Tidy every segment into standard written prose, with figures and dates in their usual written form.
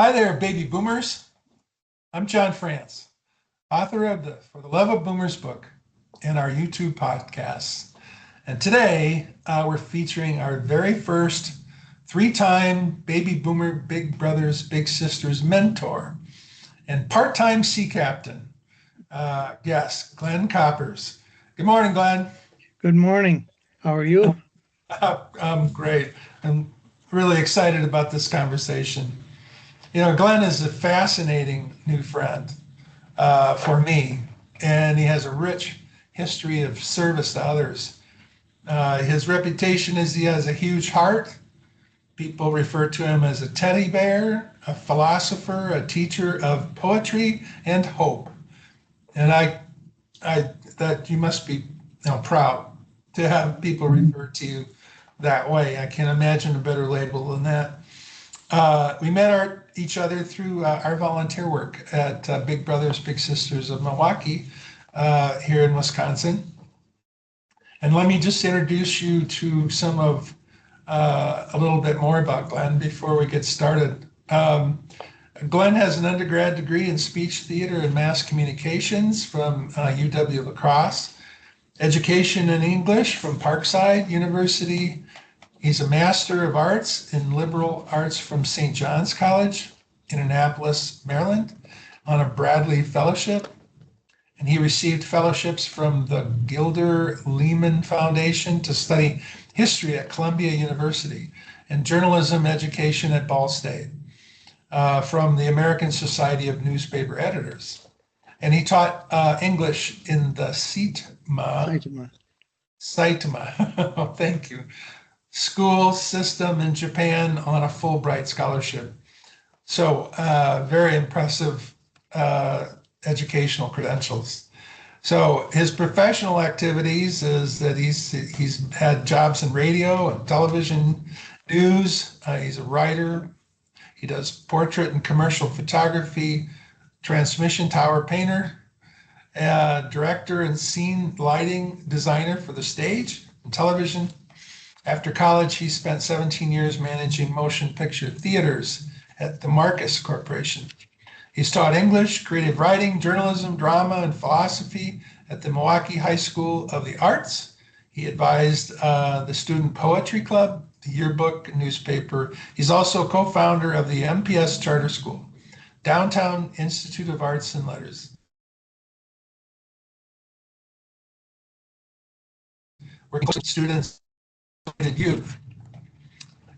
Hi there, baby boomers. I'm John France, author of the For the Love of Boomers book and our YouTube podcasts. And today we're featuring our very first three-time baby boomer Big Brothers Big Sisters mentor and part-time sea captain, yes, Glen Coppers. Good morning, Glen. Good morning. How are you? I'm great. I'm really excited about this conversation. Glenn is a fascinating new friend for me, and he has a rich history of service to others. His reputation is he has a huge heart. People refer to him as a teddy bear, a philosopher, a teacher of poetry and hope. And that you must be, proud to have people refer to you that way. I can't imagine a better label than that. We met each other through our volunteer work at Big Brothers Big Sisters of Milwaukee here in Wisconsin. And let me just introduce you to some of a little bit more about Glenn before we get started. Glenn has an undergrad degree in speech theater and mass communications from UW La Crosse, education in English from Parkside University. He's a Master of Arts in Liberal Arts from St. John's College in Annapolis, Maryland, on a Bradley Fellowship. And he received fellowships from the Gilder Lehman Foundation to study history at Columbia University and journalism education at Ball State from the American Society of Newspaper Editors. And he taught English in the Saitama. Oh, thank you. School system in Japan on a Fulbright scholarship. So very impressive educational credentials. So his professional activities is that he's had jobs in radio and television news. He's a writer. He does portrait and commercial photography, transmission tower painter, director and scene lighting designer for the stage and television. After college, he spent 17 years managing motion picture theaters at the Marcus Corporation. He's taught English, creative writing, journalism, drama, and philosophy at the Milwaukee High School of the Arts. He advised the Student Poetry Club, the yearbook newspaper. He's also co-founder of the MPS Charter School, Downtown Institute of Arts and Letters, working with students and youth.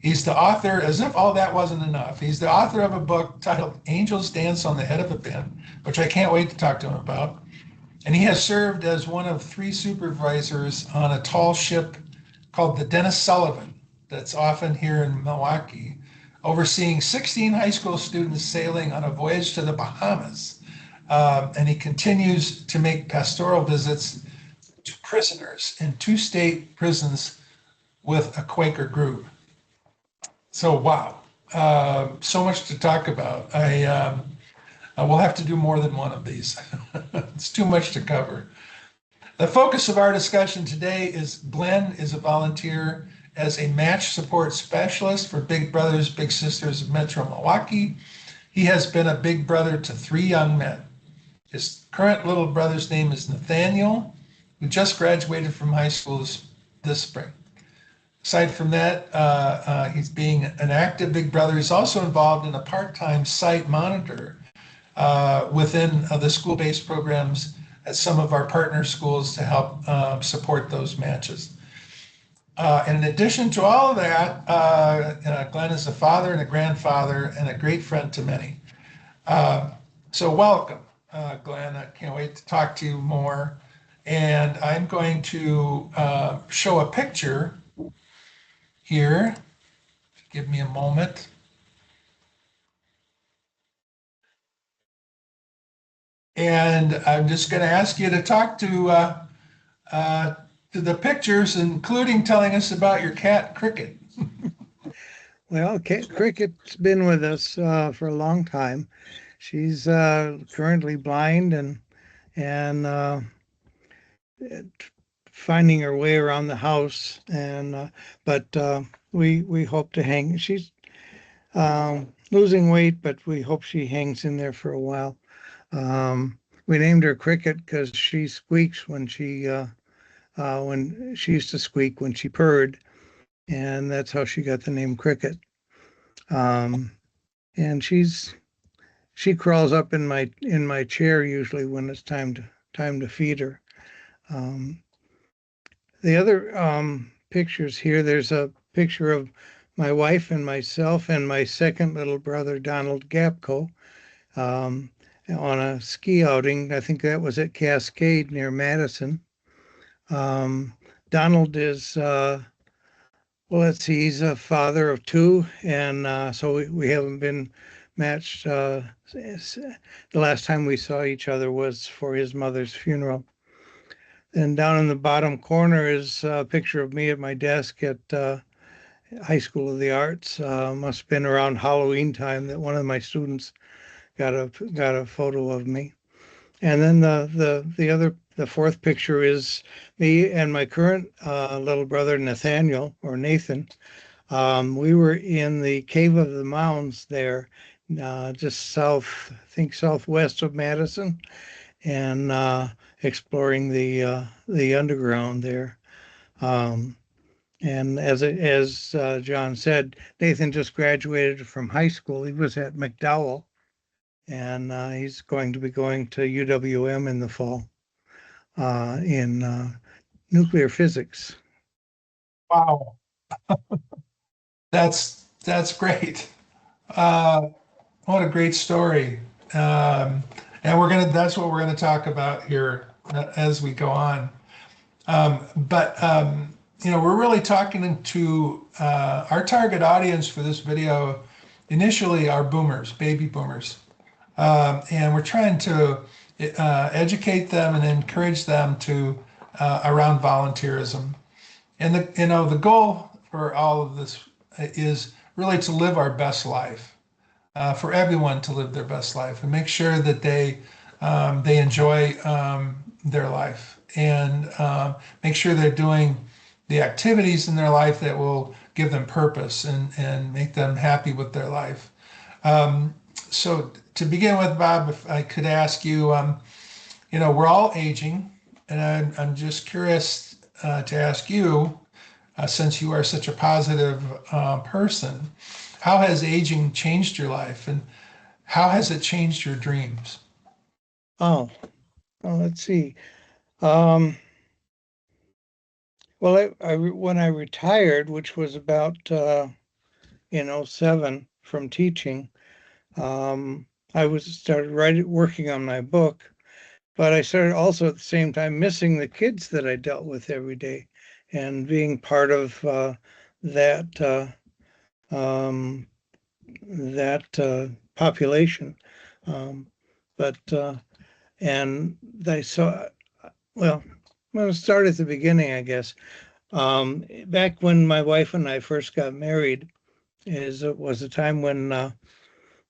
He's the author, as if all that wasn't enough, he's the author of a book titled Angels Dance on the Head of a Pin, which I can't wait to talk to him about. And he has served as one of three supervisors on a tall ship called the Dennis Sullivan, that's often here in Milwaukee, overseeing 16 high school students sailing on a voyage to the Bahamas. And he continues to make pastoral visits to prisoners in two state prisons with a Quaker group. So, wow, so much to talk about. I will have to do more than one of these. It's too much to cover. The focus of our discussion today is Glen is a volunteer as a match support specialist for Big Brothers Big Sisters of Metro Milwaukee. He has been a big brother to three young men. His current little brother's name is Nathaniel, who just graduated from high school this spring. Aside from that, he's being an active big brother. He's also involved in a part-time site monitor within the school-based programs at some of our partner schools to help support those matches. And in addition to all of that, Glen is a father and a grandfather and a great friend to many. So welcome, Glen. I can't wait to talk to you more. And I'm going to show a picture here. Give me a moment. And I'm just going to ask you to talk to the pictures, including telling us about your cat Cricket. Well, Cricket's been with us for a long time. She's currently blind and finding her way around the house. And but we hope to hang. She's losing weight, but we hope she hangs in there for a while. We named her Cricket because she squeaks when she used to squeak when she purred, and that's how she got the name Cricket. Um, and she crawls up in my chair usually when it's time to feed her. Um, the other pictures here, there's a picture of my wife and myself and my second little brother Donald Gapko um, on a ski outing. I think that was at Cascade near Madison. Donald is well, let's see, he's a father of two, and so we haven't been matched. The last time we saw each other was for his mother's funeral. And down in the bottom corner is a picture of me at my desk at High School of the Arts. Must have been around Halloween time that one of my students got a photo of me. And then the fourth picture is me and my current little brother Nathaniel or Nathan. We were in the Cave of the Mounds there, just I think southwest of Madison, and exploring the underground there. Um, and as John said, Nathan just graduated from high school. He was at McDowell, and he's going to be going to UWM in the fall in nuclear physics. Wow, that's great. Uh, what a great story. And that's what we're gonna talk about here as we go on. But we're really talking to our target audience for this video initially are boomers, baby boomers. And we're trying to educate them and encourage them to around volunteerism. And the goal for all of this is really to live our best life, for everyone to live their best life and make sure that they enjoy their life and make sure they're doing the activities in their life that will give them purpose and make them happy with their life. So to begin with, Bob, if I could ask you, we're all aging, and I'm just curious to ask you, since you are such a positive person, how has aging changed your life, and how has it changed your dreams? Oh, well, let's see. Um, well, when I retired, which was about in '07 from teaching, um, I was started working on my book, but I started also at the same time missing the kids that I dealt with every day and being part of that um, population. Um, but and they saw well, I'm start at the beginning, I guess. Back when my wife and I first got married, was a time when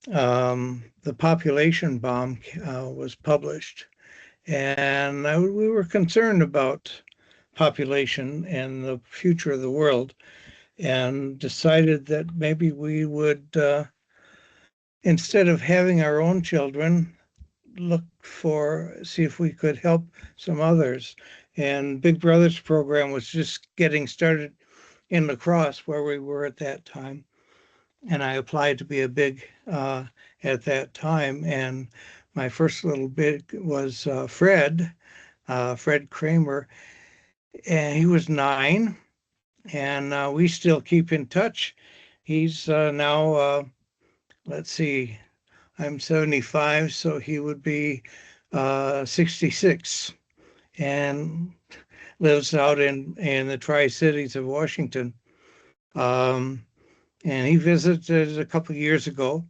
the population bomb was published, and we were concerned about population and the future of the world, and decided that maybe we would, instead of having our own children, see if we could help some others. And Big Brother's program was just getting started in La Crosse, where we were at that time. And I applied to be a big at that time. And my first little big was Fred Kramer, and he was 9, and we still keep in touch. He's now, let's see, I'm 75, so he would be 66, and lives out in the Tri-Cities of Washington. Um, and he visited a couple of years ago,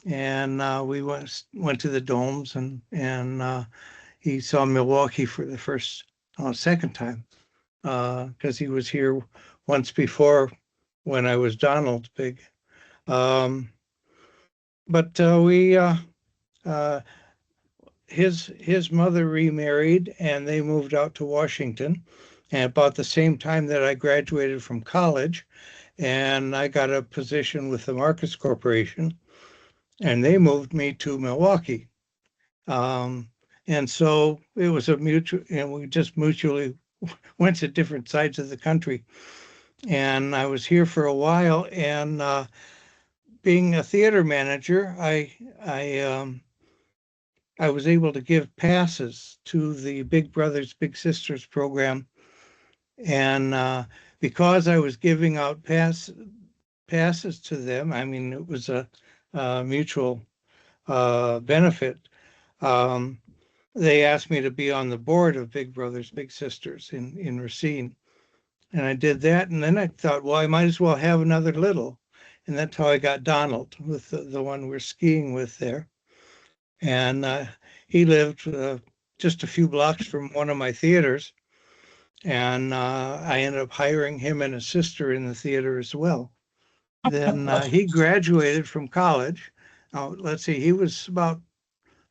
and we went to the domes, and he saw Milwaukee for the second time, because he was here once before when I was Donald Big. Um, but we his mother remarried, and they moved out to Washington, and about the same time that I graduated from college, and I got a position with the Marcus Corporation. and they moved me to Milwaukee. Um, and so it was a mutual, and we just mutually went to different sides of the country. And I was here for a while, and being a theater manager, I was able to give passes to the Big Brothers Big Sisters program, and because I was giving out passes to them, I mean it was a mutual benefit. Um, they asked me to be on the board of Big Brothers Big Sisters in Racine, and I did that. And then I thought, well, I might as well have another little, and that's how I got Donald, with the one we're skiing with there. And he lived just a few blocks from one of my theaters, and I ended up hiring him and his sister in the theater as well. Then he graduated from college. Let's see, he was about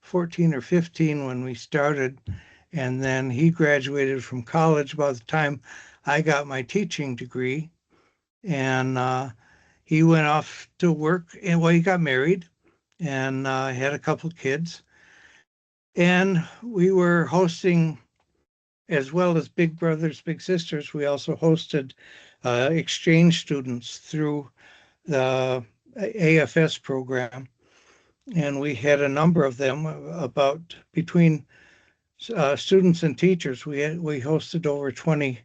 14 or 15 when we started, and then he graduated from college about the time I got my teaching degree, and he went off to work, and well, he got married and had a couple of kids, and we were hosting, as well as Big Brothers Big Sisters, we also hosted exchange students through the AFS program, and we had a number of them, about between students and teachers. We hosted over 20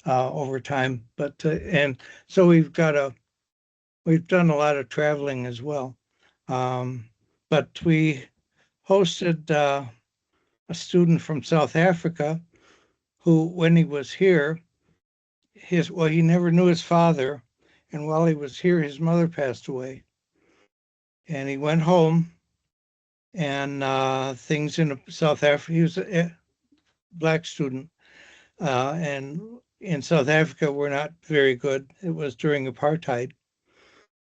over time, but and so we've done a lot of traveling as well. Um, but we hosted a student from South Africa who, when he was here, he never knew his father, and while he was here, his mother passed away, and he went home, and things in South Africa. He was a black student, and in South Africa were not very good. It was during apartheid,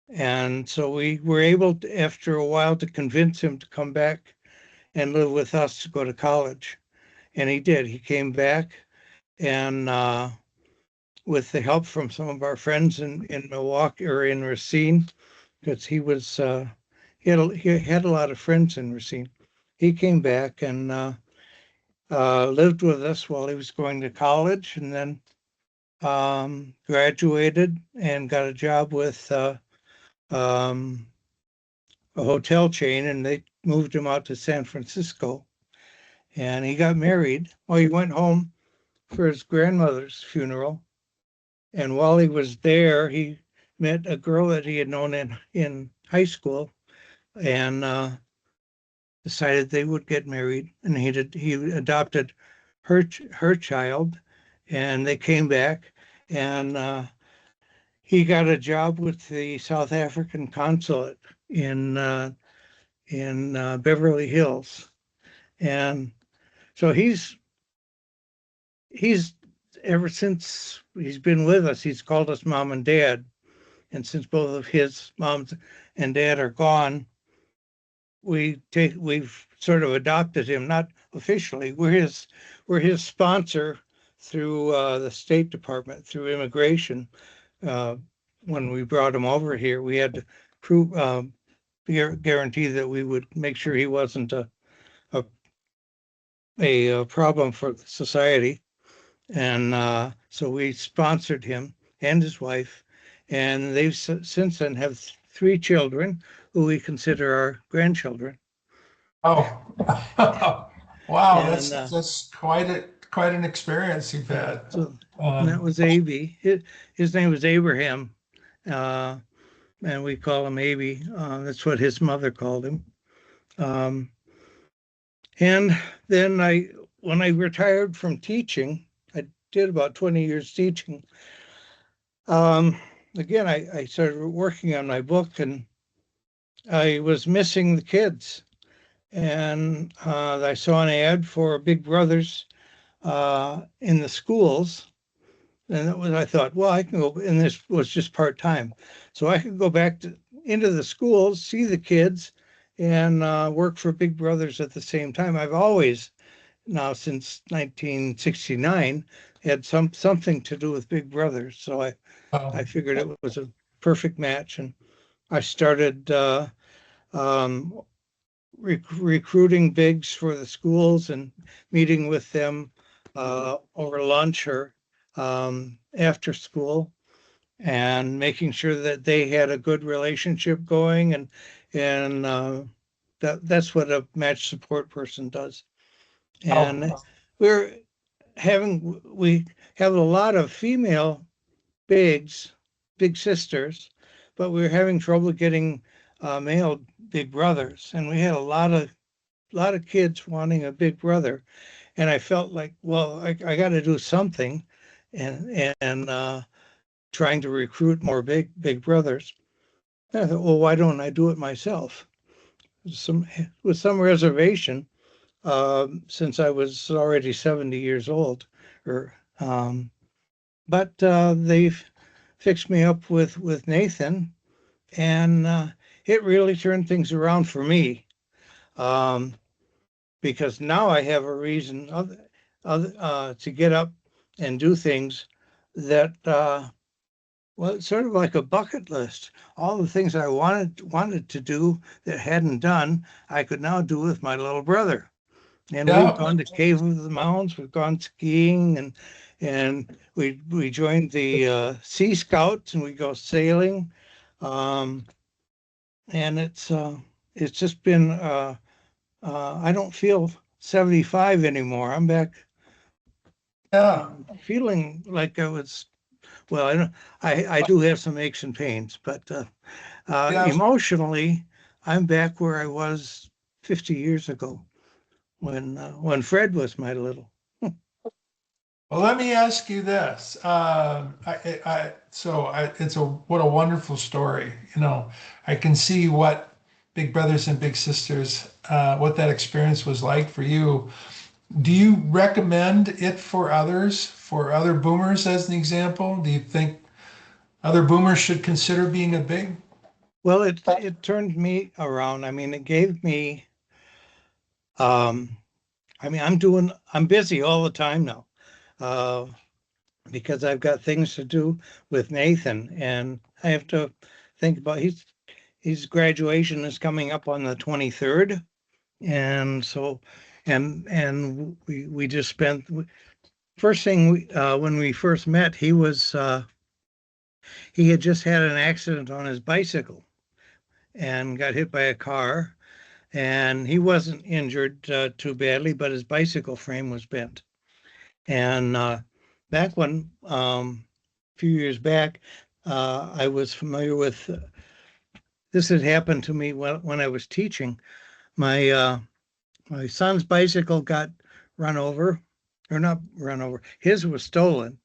and so we were able to, after a while, to convince him to come back and live with us to go to college, and he did. He came back, and with the help from some of our friends in Milwaukee or in Racine, because he had a lot of friends in Racine. He came back and lived with us while he was going to college, and then graduated and got a job with um, a hotel chain, and they moved him out to San Francisco. And he got married. Well, he went home for his grandmother's funeral, and while he was there, he met a girl that he had known in high school, and decided they would get married. And he adopted her child, and they came back, and he got a job with the South African consulate in Beverly Hills, and so he's ever since he's been with us, he's called us mom and dad. And since both of his moms and dad are gone, we've sort of adopted him, not officially. We're his sponsor through the State Department, through immigration. Uh, when we brought him over here, we had to prove guarantee that we would make sure he wasn't a, a problem for society. And so we sponsored him and his wife, and they've since then have three children who we consider our grandchildren. Oh, wow, And that's quite an experience you've had. so and that Um, was AB. His name was Abraham, uh, and we call him Aby. That's what his mother called him. Um, and then when I retired from teaching, I did about 20 years teaching. Um, Again, I started working on my book, and I was missing the kids. And I saw an ad for Big Brothers in the schools. And I thought, well, I can go, and this was just part time. So I could go back into the schools, see the kids, and work for Big Brothers at the same time. I've always, now since 1969, had something to do with Big Brothers. So I um, figured it was a perfect match, and I started um, recruiting bigs for the schools and meeting with them over lunch or after school, and making sure that they had a good relationship going, and that's what a match support person does. And Oh, we're we have a lot of female bigs, big sisters, but we were having trouble getting male big brothers, and we had a lot of kids wanting a big brother, and I felt like, well, I got to do something, and trying to recruit more big brothers. And I thought, well, why don't I do it myself? Some with some reservation, since I was already 70 years old, or but they've fixed me up with Nathan, and it really turned things around for me. Um, because now I have a reason to get up and do things that well, it's sort of like a bucket list. All the things I wanted to do that hadn't done, I could now do with my little brother. And we've yeah, gone to Cave of the Mountains. We've gone skiing, and we joined the Sea Scouts, and we go sailing. Um, and it's just been I don't feel 75 anymore. I'm back yeah, feeling like I was, well, I do have some aches and pains, but yeah. emotionally, I'm back where I was 50 years ago when Fred was my little. Well, let me ask you this. It's what a wonderful story. I can see what big brothers and big sisters, what that experience was like for you. Do you recommend it for others, for other boomers, as an example? Do you think other boomers should consider being a big? Well, it turned me around. I mean, it gave me. Um, I mean, I'm busy all the time now, uh, because I've got things to do with Nathan, and I have to think about his graduation is coming up on the 23rd, and so, and we just spent first thing when we first met, he had just had an accident on his bicycle and got hit by a car, and he wasn't injured too badly, but his bicycle frame was bent. And back when a few years back, I was familiar with this had happened to me when I was teaching. My son's bicycle got run over, or not run over. His was stolen,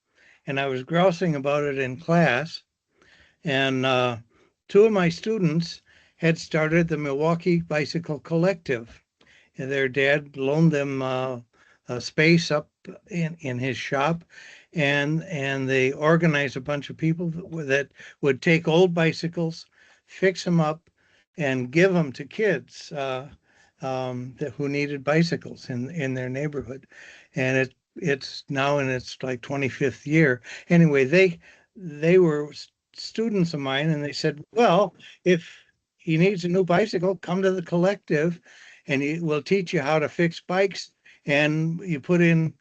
and I was grousing about it in class. And two of my students had started the Milwaukee Bicycle Collective. And their dad loaned them a space up in his shop, and they organized a bunch of people that would take old bicycles, fix them up, and give them to kids who needed bicycles in their neighborhood. And it's now in its like 25th year. Anyway, they were students of mine, and they said, well, if he needs a new bicycle, come to the collective, and we'll teach you how to fix bikes. And you put in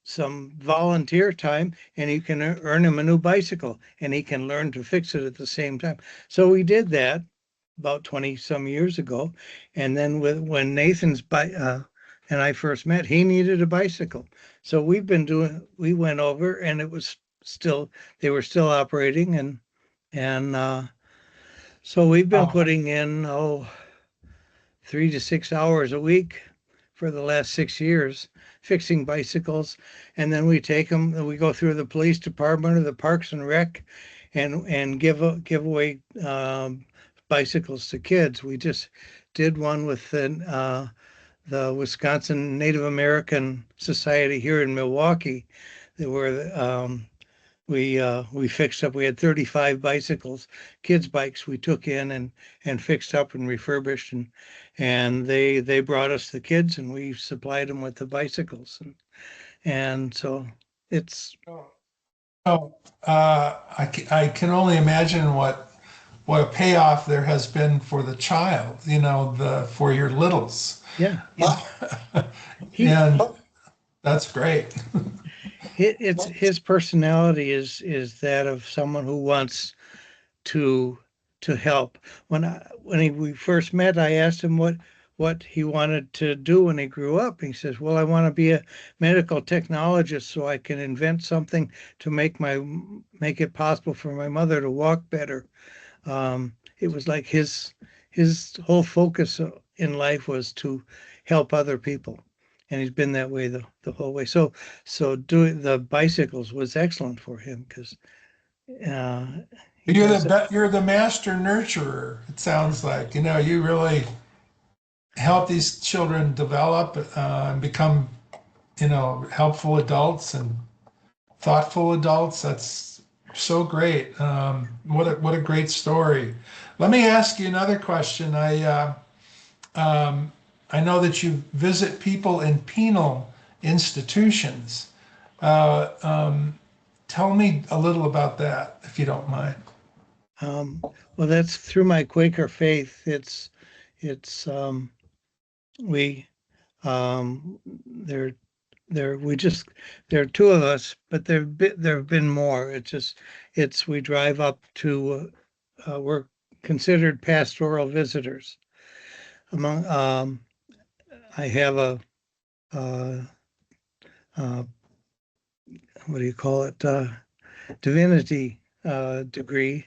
some volunteer time, and you can earn him a new bicycle, and he can learn to fix it at the same time. So we did that about 20 some years ago. And then when Nathan's and I first met, he needed a bicycle. So we went over, and it was still, they were still operating, and so we've been Oh, putting in 3 to 6 hours a week for the last 6 years fixing bicycles. And then we take them, we go through the police department or the Parks and Rec, and give away bicycles to kids. We just did one with the Wisconsin Native American Society here in Milwaukee, where we fixed up. We had 35 bicycles, kids' bikes. We took in and fixed up and refurbished, and they brought us the kids, and we supplied them with the bicycles, and so it's oh, I can only imagine what a payoff there has been for the child, for your littles. Yeah, he And that's great. it's his personality is that of someone who wants to help. We first met, I asked him what he wanted to do when he grew up. He says, "Well, I want to be a medical technologist so I can invent something to make it possible for my mother to walk better." It was like his whole focus in life was to help other people, and he's been that way the whole way. So doing the bicycles was excellent for him because uh, he does it. You're the master nurturer, it sounds like. You really help these children develop and become, helpful adults and thoughtful adults. That's so great. What a great story. Let me ask you another question. I know that you visit people in penal institutions. Uh, um, Tell me a little about that, if you don't mind. Um, well, that's through my Quaker faith. It's we there we just there are two of us, but there have been more. It's we drive up to we're considered pastoral visitors. Among I have a uh, uh, what do you call it, divinity degree.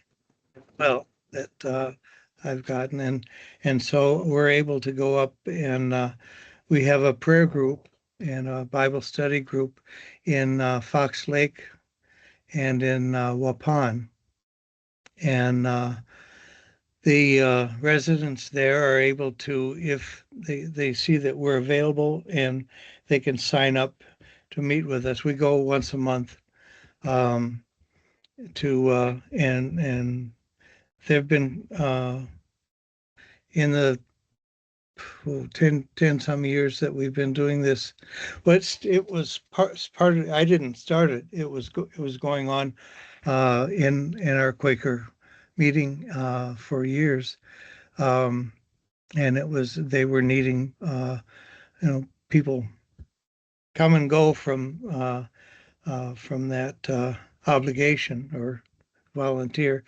Well, that I've gotten, and so we're able to go up and we have a prayer group and a Bible study group in Fox Lake and in Waupun, and the residents there are able to, if they see that we're available, and they can sign up to meet with us. We go once a month um, to and they've been in the 10 some years that we've been doing this. But it was part of, I didn't start it. It was going on in our Quaker meeting for years. Um, and they were needing, people come and go from that obligation or volunteer.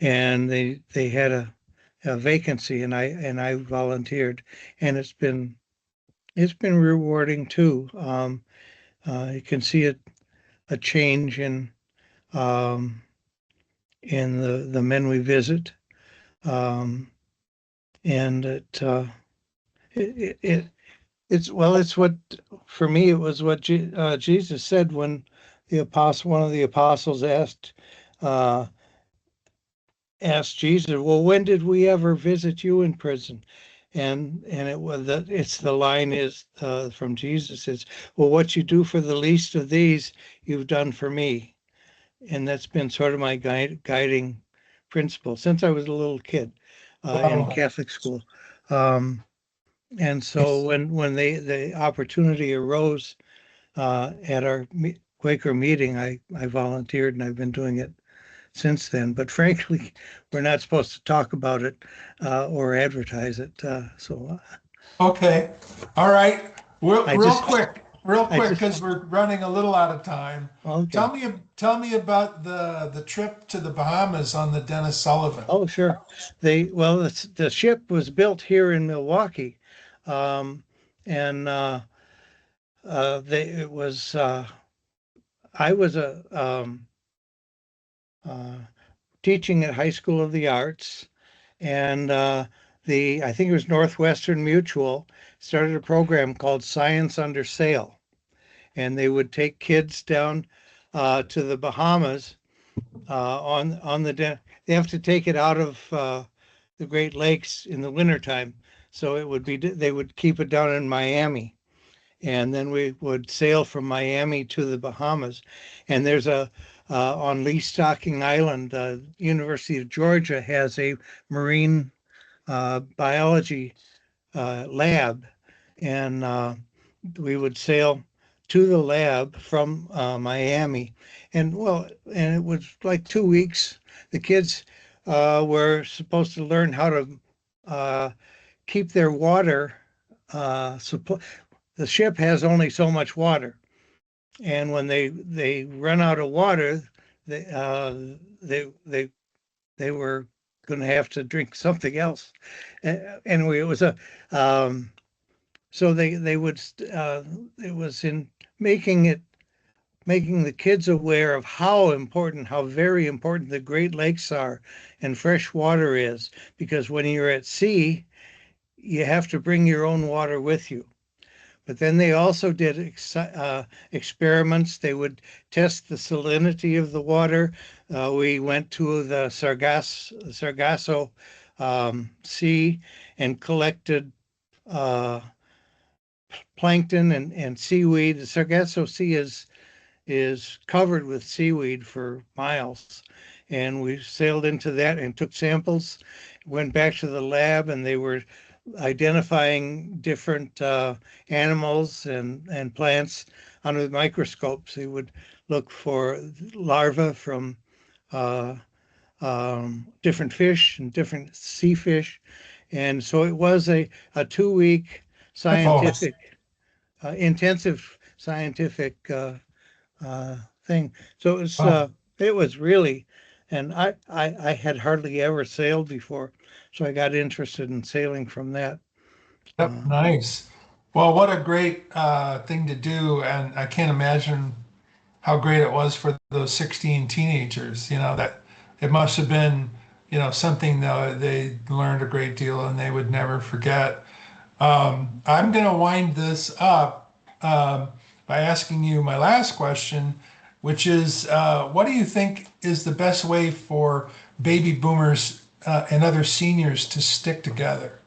And they had a vacancy, and I volunteered, and it's been rewarding too. You can see a change um, in the men we visit, um, and it it's well, it's what for me it was what Jesus said when one of the apostles uh, asked Jesus, "Well, when did we ever visit you in prison?" And it's the line is from Jesus is, "Well, what you do for the least of these, you've done for me." And that's been sort of my guiding principle since I was a little kid in Wow. Catholic school. Um, and so when the opportunity arose at our Quaker meeting, I volunteered, and I've been doing it since then. But frankly, we're not supposed to talk about it or advertise it. Okay. All right. Real, I real just, quick, real I quick, just, because we're running a little out of time. okay. Tell me about the trip to the Bahamas on the Dennis Sullivan. Oh, sure. The ship was built here in Milwaukee, um, and it was. I was uh, teaching at High School of the Arts, and the I think it was Northwestern Mutual started a program called Science Under Sail, and they would take kids down to the Bahamas they have to take it out of the Great Lakes in the wintertime. So they would keep it down in Miami. And then we would sail from Miami to the Bahamas. And there's on Lee Stocking Island, University of Georgia has a marine biology lab. And we would sail to the lab from Miami, and it was like 2 weeks. The kids were supposed to learn how to uh, keep their water supply. The ship has only so much water, and when they run out of water, they they they they were going to have to drink something else. Anyway, it was a so they would it was in making it making the kids aware of how important, how very important the Great Lakes are and fresh water is, because when you're at sea, you have to bring your own water with you. But then they also did experiments. They would test the salinity of the water. We went to the Sargasso Sea and collected uh, plankton and seaweed. The Sargasso Sea is covered with seaweed for miles. And we sailed into that and took samples, went back to the lab, and they were identifying different animals and plants under microscopes. They would look for larvae from uh, different fish and different sea fish. And so it was a 2 week Oh, scientific, intensive scientific thing. So wow. it was really, and I had hardly ever sailed before, so I got interested in sailing from that. Yep, Uh, nice. Well, what a great thing to do. And I can't imagine how great it was for those 16 teenagers, that it must have been, something that they learned a great deal and they would never forget. I'm going to wind this up by asking you my last question, which is what do you think is the best way for baby boomers and other seniors to stick together?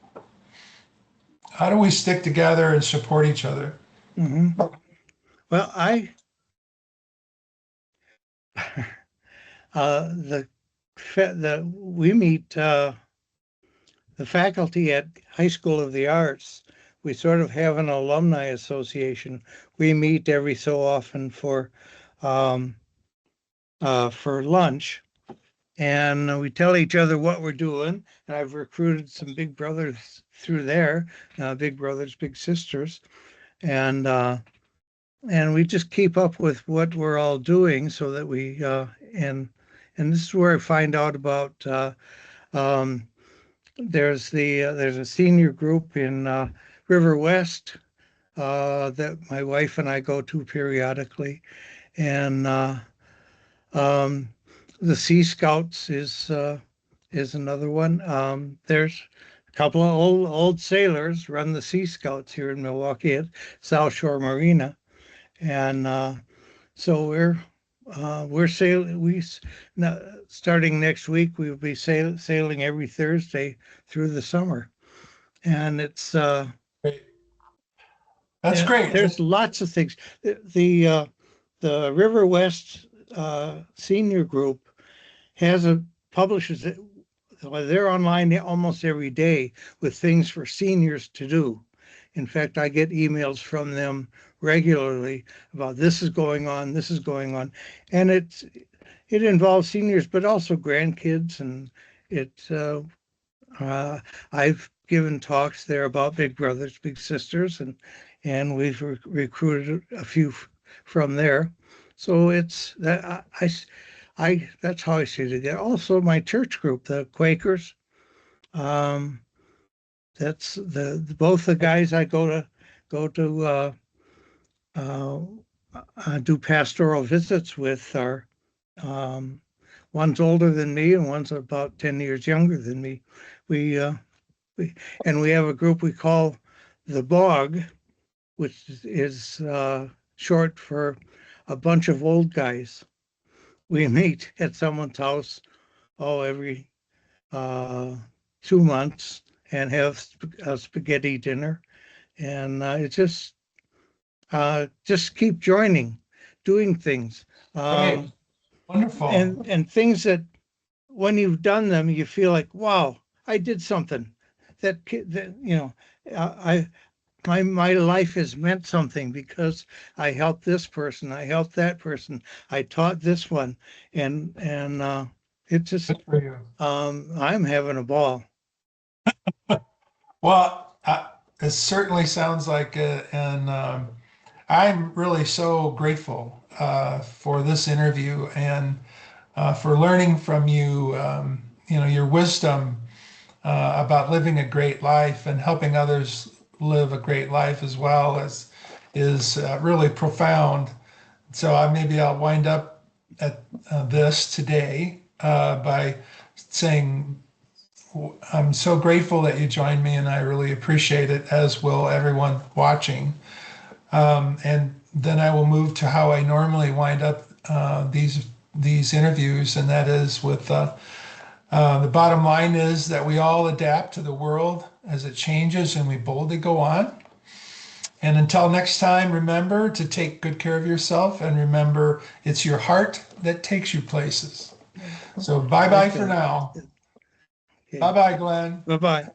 How do we stick together and support each other? mhm. Well, I the we meet the faculty at High School of the Arts. We sort of have an alumni association. We meet every so often um, for lunch, and we tell each other what we're doing. And I've recruited some big brothers through there, big brothers, big sisters, and we just keep up with what we're all doing, so that we and this is where I find out about. Um, there's a senior group in River West that my wife and I go to periodically, and um, the Sea Scouts is another one. There's a couple of old sailors run the Sea Scouts here in Milwaukee at South Shore Marina, and so we're sailing. Now, starting next week, we'll be sailing every Thursday through the summer, and it's Great. That's yeah, great. there's lots of things. The River West senior group has a publishes it. Well, they're online almost every day with things for seniors to do. In fact, I get emails from them regularly about this is going on, this is going on, and it involves seniors, but also grandkids, and it. I've given talks there about Big Brothers Big Sisters, and we've recruited a few from there. So it's that that's how I see it again. Also, my church group, the Quakers. Um, that's both the guys I go to uh, do pastoral visits with are um, one's older than me and one's about 10 years younger than me. We we and we have a group we call the Bog, which is short for a bunch of old guys. We meet at someone's house every uh, 2 months and have a spaghetti dinner, and it just keep joining, doing things, Right. um, Wonderful. and things that when you've done them, you feel like, wow, I did something. That I my life has meant something because I helped this person, I helped that person, I taught this one, and It's just, Good for you. I'm having a ball. Well, it certainly sounds like it, and I'm really so grateful for this interview and for learning from you. Your wisdom about living a great life and helping others live a great life as well is really profound. So maybe I'll wind up at this today by saying I'm so grateful that you joined me, and I really appreciate it, as will everyone watching. And then I will move to how I normally wind up these interviews, and that is with the bottom line is that we all adapt to the world as it changes, and we boldly go on. And until next time, remember to take good care of yourself, and remember it's your heart that takes you places. So bye bye for now. Okay. Bye bye, Glenn. Bye-bye.